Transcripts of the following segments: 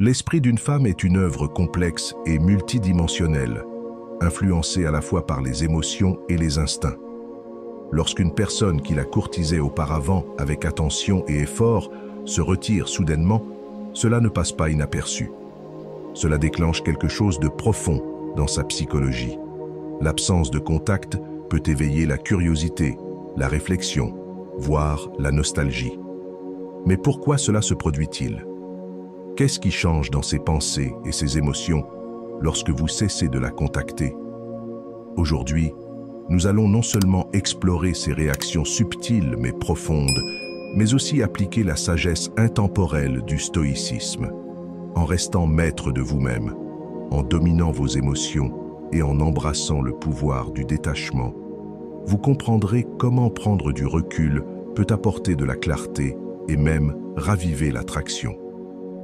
L'esprit d'une femme est une œuvre complexe et multidimensionnelle, influencée à la fois par les émotions et les instincts. Lorsqu'une personne qui la courtisait auparavant avec attention et effort se retire soudainement, cela ne passe pas inaperçu. Cela déclenche quelque chose de profond dans sa psychologie. L'absence de contact peut éveiller la curiosité, la réflexion, voire la nostalgie. Mais pourquoi cela se produit-il? Qu'est-ce qui change dans ses pensées et ses émotions lorsque vous cessez de la contacter? Aujourd'hui, nous allons non seulement explorer ces réactions subtiles mais profondes, mais aussi appliquer la sagesse intemporelle du stoïcisme, en restant maître de vous-même, en dominant vos émotions et en embrassant le pouvoir du détachement. Vous comprendrez comment prendre du recul peut apporter de la clarté et même raviver l'attraction.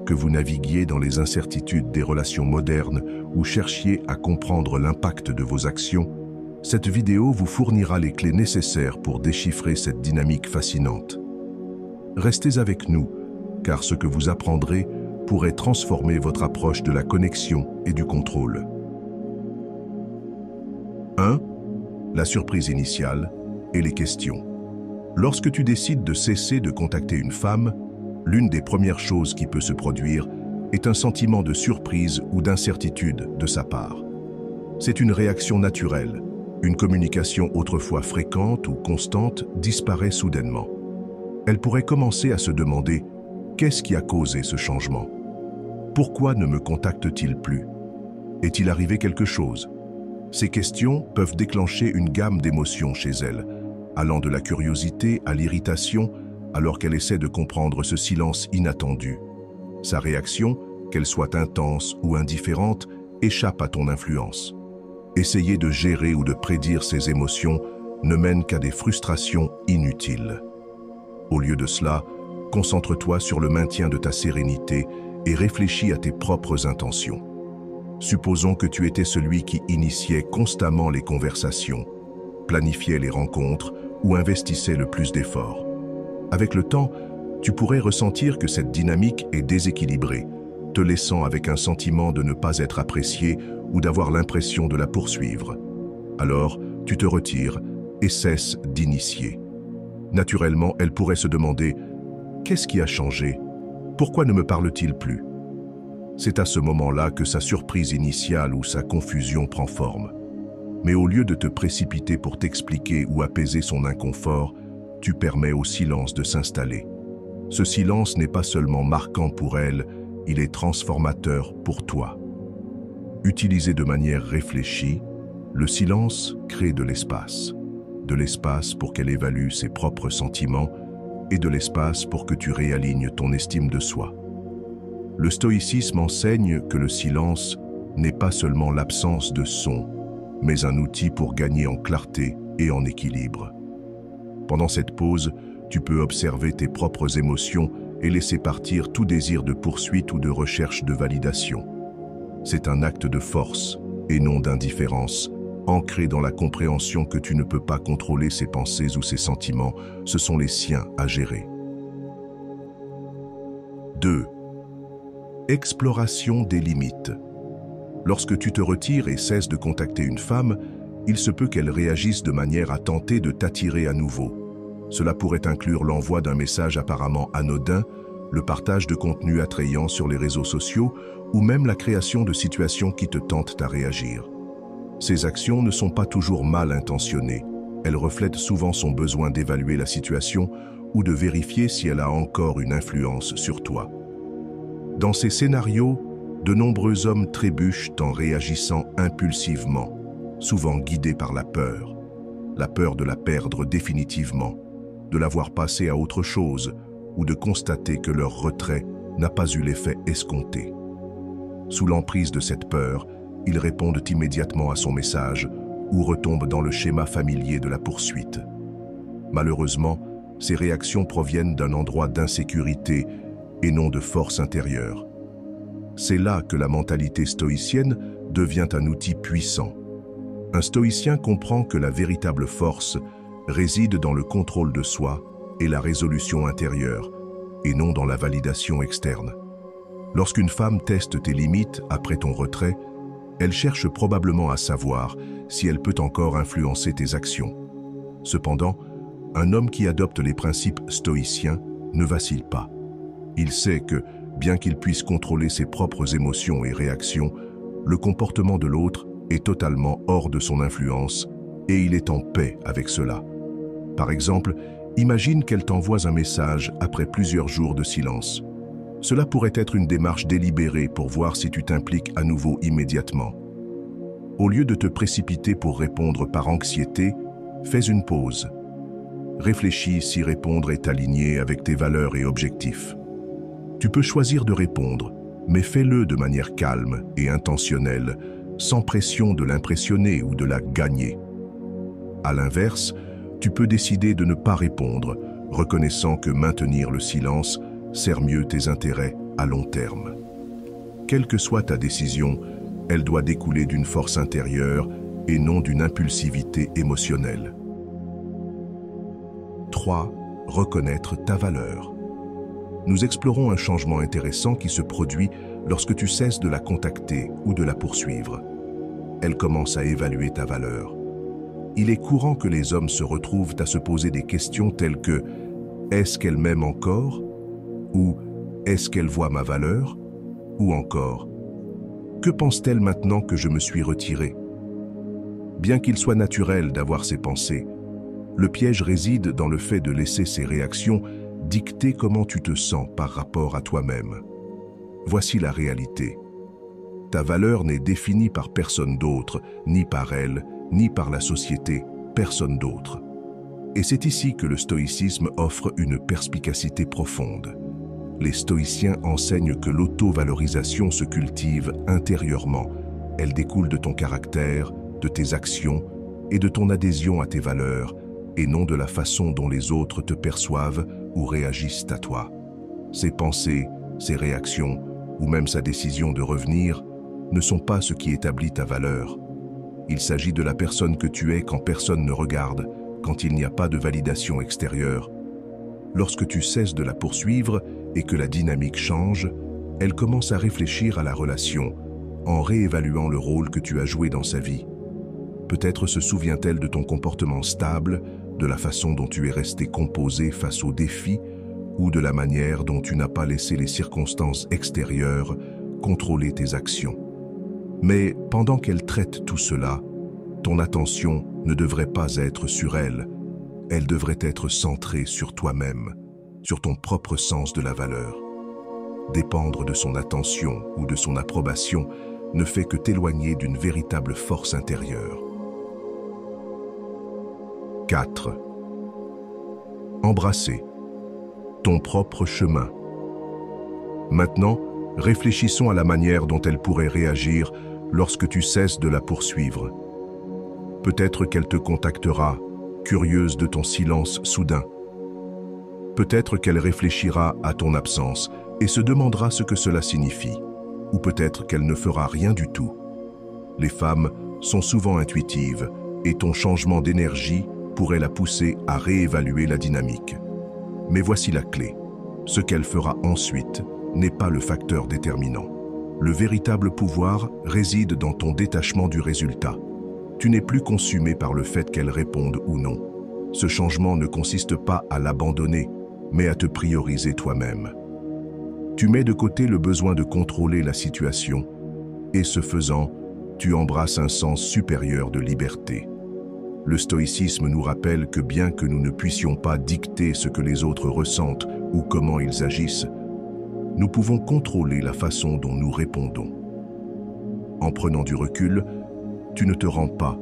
Que vous naviguiez dans les incertitudes des relations modernes ou cherchiez à comprendre l'impact de vos actions, cette vidéo vous fournira les clés nécessaires pour déchiffrer cette dynamique fascinante. Restez avec nous, car ce que vous apprendrez pourrait transformer votre approche de la connexion et du contrôle. 1. La surprise initiale et les questions. Lorsque tu décides de cesser de contacter une femme, l'une des premières choses qui peut se produire est un sentiment de surprise ou d'incertitude de sa part. C'est une réaction naturelle. Une communication autrefois fréquente ou constante disparaît soudainement. Elle pourrait commencer à se demander « Qu'est-ce qui a causé ce changement? Pourquoi ne me contacte-t-il plus? Est-il arrivé quelque chose ?» Ces questions peuvent déclencher une gamme d'émotions chez elle, allant de la curiosité à l'irritation, alors qu'elle essaie de comprendre ce silence inattendu. Sa réaction, qu'elle soit intense ou indifférente, échappe à ton influence. Essayer de gérer ou de prédire ses émotions ne mène qu'à des frustrations inutiles. Au lieu de cela, concentre-toi sur le maintien de ta sérénité et réfléchis à tes propres intentions. Supposons que tu étais celui qui initiait constamment les conversations, planifiait les rencontres ou investissait le plus d'efforts. Avec le temps, tu pourrais ressentir que cette dynamique est déséquilibrée, te laissant avec un sentiment de ne pas être apprécié ou d'avoir l'impression de la poursuivre. Alors, tu te retires et cesses d'initier. Naturellement, elle pourrait se demander « Qu'est-ce qui a changé? Pourquoi ne me parle-t-il plus ?» C'est à ce moment-là que sa surprise initiale ou sa confusion prend forme. Mais au lieu de te précipiter pour t'expliquer ou apaiser son inconfort, tu permets au silence de s'installer. Ce silence n'est pas seulement marquant pour elle, il est transformateur pour toi. Utilisé de manière réfléchie, le silence crée de l'espace. De l'espace pour qu'elle évalue ses propres sentiments et de l'espace pour que tu réalignes ton estime de soi. Le stoïcisme enseigne que le silence n'est pas seulement l'absence de son, mais un outil pour gagner en clarté et en équilibre. Pendant cette pause, tu peux observer tes propres émotions et laisser partir tout désir de poursuite ou de recherche de validation. C'est un acte de force et non d'indifférence, ancré dans la compréhension que tu ne peux pas contrôler ses pensées ou ses sentiments, ce sont les siens à gérer. 2. Exploration des limites. Lorsque tu te retires et cesses de contacter une femme, il se peut qu'elle réagisse de manière à tenter de t'attirer à nouveau. Cela pourrait inclure l'envoi d'un message apparemment anodin, le partage de contenu attrayant sur les réseaux sociaux ou même la création de situations qui te tentent à réagir. Ces actions ne sont pas toujours mal intentionnées. Elles reflètent souvent son besoin d'évaluer la situation ou de vérifier si elle a encore une influence sur toi. Dans ces scénarios, de nombreux hommes trébuchent en réagissant impulsivement, souvent guidés par la peur de la perdre définitivement, de la voir passer à autre chose ou de constater que leur retrait n'a pas eu l'effet escompté. Sous l'emprise de cette peur, ils répondent immédiatement à son message ou retombent dans le schéma familier de la poursuite. Malheureusement, ces réactions proviennent d'un endroit d'insécurité et non de force intérieure. C'est là que la mentalité stoïcienne devient un outil puissant. Un stoïcien comprend que la véritable force réside dans le contrôle de soi et la résolution intérieure, et non dans la validation externe. Lorsqu'une femme teste tes limites après ton retrait, elle cherche probablement à savoir si elle peut encore influencer tes actions. Cependant, un homme qui adopte les principes stoïciens ne vacille pas. Il sait que, bien qu'il puisse contrôler ses propres émotions et réactions, le comportement de l'autre est totalement hors de son influence et il est en paix avec cela. Par exemple, imagine qu'elle t'envoie un message après plusieurs jours de silence. Cela pourrait être une démarche délibérée pour voir si tu t'impliques à nouveau immédiatement. Au lieu de te précipiter pour répondre par anxiété, fais une pause. Réfléchis si répondre est aligné avec tes valeurs et objectifs. Tu peux choisir de répondre, mais fais-le de manière calme et intentionnelle, sans pression de l'impressionner ou de la gagner. À l'inverse, tu peux décider de ne pas répondre, reconnaissant que maintenir le silence sert mieux tes intérêts à long terme. Quelle que soit ta décision, elle doit découler d'une force intérieure et non d'une impulsivité émotionnelle. 3. Reconnaître ta valeur. Nous explorons un changement intéressant qui se produit lorsque tu cesses de la contacter ou de la poursuivre. Elle commence à évaluer ta valeur. Il est courant que les hommes se retrouvent à se poser des questions telles que « Est-ce qu'elle m'aime encore ?» ou « Est-ce qu'elle voit ma valeur ?» ou encore « Que pense-t-elle maintenant que je me suis retiré ?» Bien qu'il soit naturel d'avoir ces pensées, le piège réside dans le fait de laisser ces réactions dicter comment tu te sens par rapport à toi-même. Voici la réalité. Ta valeur n'est définie par personne d'autre, ni par elle, ni par la société, personne d'autre. Et c'est ici que le stoïcisme offre une perspicacité profonde. Les stoïciens enseignent que l'auto-valorisation se cultive intérieurement. Elle découle de ton caractère, de tes actions et de ton adhésion à tes valeurs, et non de la façon dont les autres te perçoivent ou réagissent à toi. Ses pensées, ses réactions, ou même sa décision de revenir, ne sont pas ce qui établit ta valeur. Il s'agit de la personne que tu es quand personne ne regarde, quand il n'y a pas de validation extérieure. Lorsque tu cesses de la poursuivre et que la dynamique change, elle commence à réfléchir à la relation, en réévaluant le rôle que tu as joué dans sa vie. Peut-être se souvient-elle de ton comportement stable, de la façon dont tu es resté composé face aux défis ou de la manière dont tu n'as pas laissé les circonstances extérieures contrôler tes actions. Mais pendant qu'elle traite tout cela, ton attention ne devrait pas être sur elle, elle devrait être centrée sur toi-même, sur ton propre sens de la valeur. Dépendre de son attention ou de son approbation ne fait que t'éloigner d'une véritable force intérieure. 4. Embrasser ton propre chemin. Maintenant, réfléchissons à la manière dont elle pourrait réagir lorsque tu cesses de la poursuivre. Peut-être qu'elle te contactera, curieuse de ton silence soudain. Peut-être qu'elle réfléchira à ton absence et se demandera ce que cela signifie. Ou peut-être qu'elle ne fera rien du tout. Les femmes sont souvent intuitives et ton changement d'énergie pourrait la pousser à réévaluer la dynamique. Mais voici la clé. Ce qu'elle fera ensuite n'est pas le facteur déterminant. Le véritable pouvoir réside dans ton détachement du résultat. Tu n'es plus consumé par le fait qu'elle réponde ou non. Ce changement ne consiste pas à l'abandonner, mais à te prioriser toi-même. Tu mets de côté le besoin de contrôler la situation, et ce faisant, tu embrasses un sens supérieur de liberté. Le stoïcisme nous rappelle que bien que nous ne puissions pas dicter ce que les autres ressentent ou comment ils agissent, nous pouvons contrôler la façon dont nous répondons. En prenant du recul, tu ne te rends pas,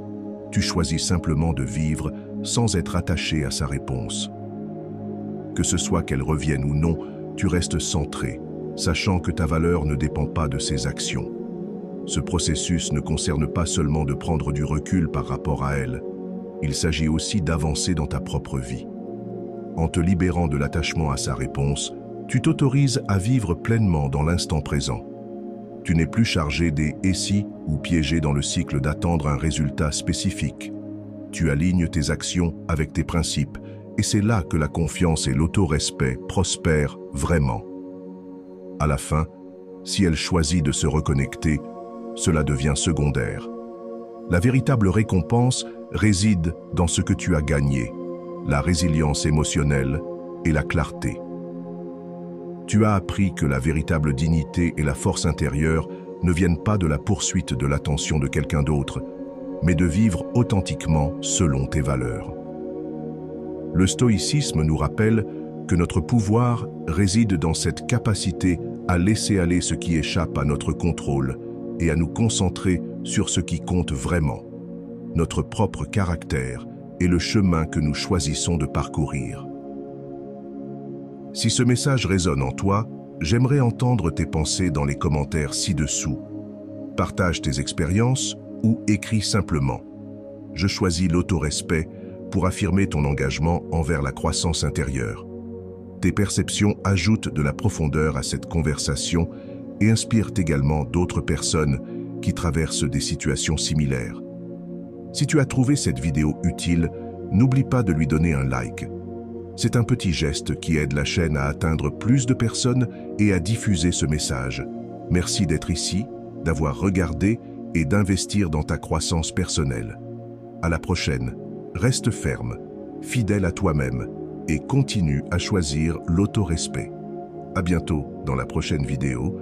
tu choisis simplement de vivre sans être attaché à sa réponse. Que ce soit qu'elle revienne ou non, tu restes centré, sachant que ta valeur ne dépend pas de ses actions. Ce processus ne concerne pas seulement de prendre du recul par rapport à elle, il s'agit aussi d'avancer dans ta propre vie. En te libérant de l'attachement à sa réponse, tu t'autorises à vivre pleinement dans l'instant présent. Tu n'es plus chargé des « et si » ou piégé dans le cycle d'attendre un résultat spécifique. Tu alignes tes actions avec tes principes, et c'est là que la confiance et l'autorespect prospèrent vraiment. À la fin, Si elle choisit de se reconnecter, cela devient secondaire. La véritable récompense réside dans ce que tu as gagné, la résilience émotionnelle et la clarté. Tu as appris que la véritable dignité et la force intérieure ne viennent pas de la poursuite de l'attention de quelqu'un d'autre, mais de vivre authentiquement selon tes valeurs. Le stoïcisme nous rappelle que notre pouvoir réside dans cette capacité à laisser aller ce qui échappe à notre contrôle et à nous concentrer sur ce qui compte vraiment, notre propre caractère et le chemin que nous choisissons de parcourir. Si ce message résonne en toi, j'aimerais entendre tes pensées dans les commentaires ci-dessous. Partage tes expériences ou écris simplement. Je choisis l'autorespect pour affirmer ton engagement envers la croissance intérieure. Tes perceptions ajoutent de la profondeur à cette conversation et inspirent également d'autres personnes qui traversent des situations similaires. Si tu as trouvé cette vidéo utile, n'oublie pas de lui donner un like. C'est un petit geste qui aide la chaîne à atteindre plus de personnes et à diffuser ce message. Merci d'être ici, d'avoir regardé et d'investir dans ta croissance personnelle. À la prochaine, reste ferme, fidèle à toi-même et continue à choisir l'autorespect. À bientôt dans la prochaine vidéo.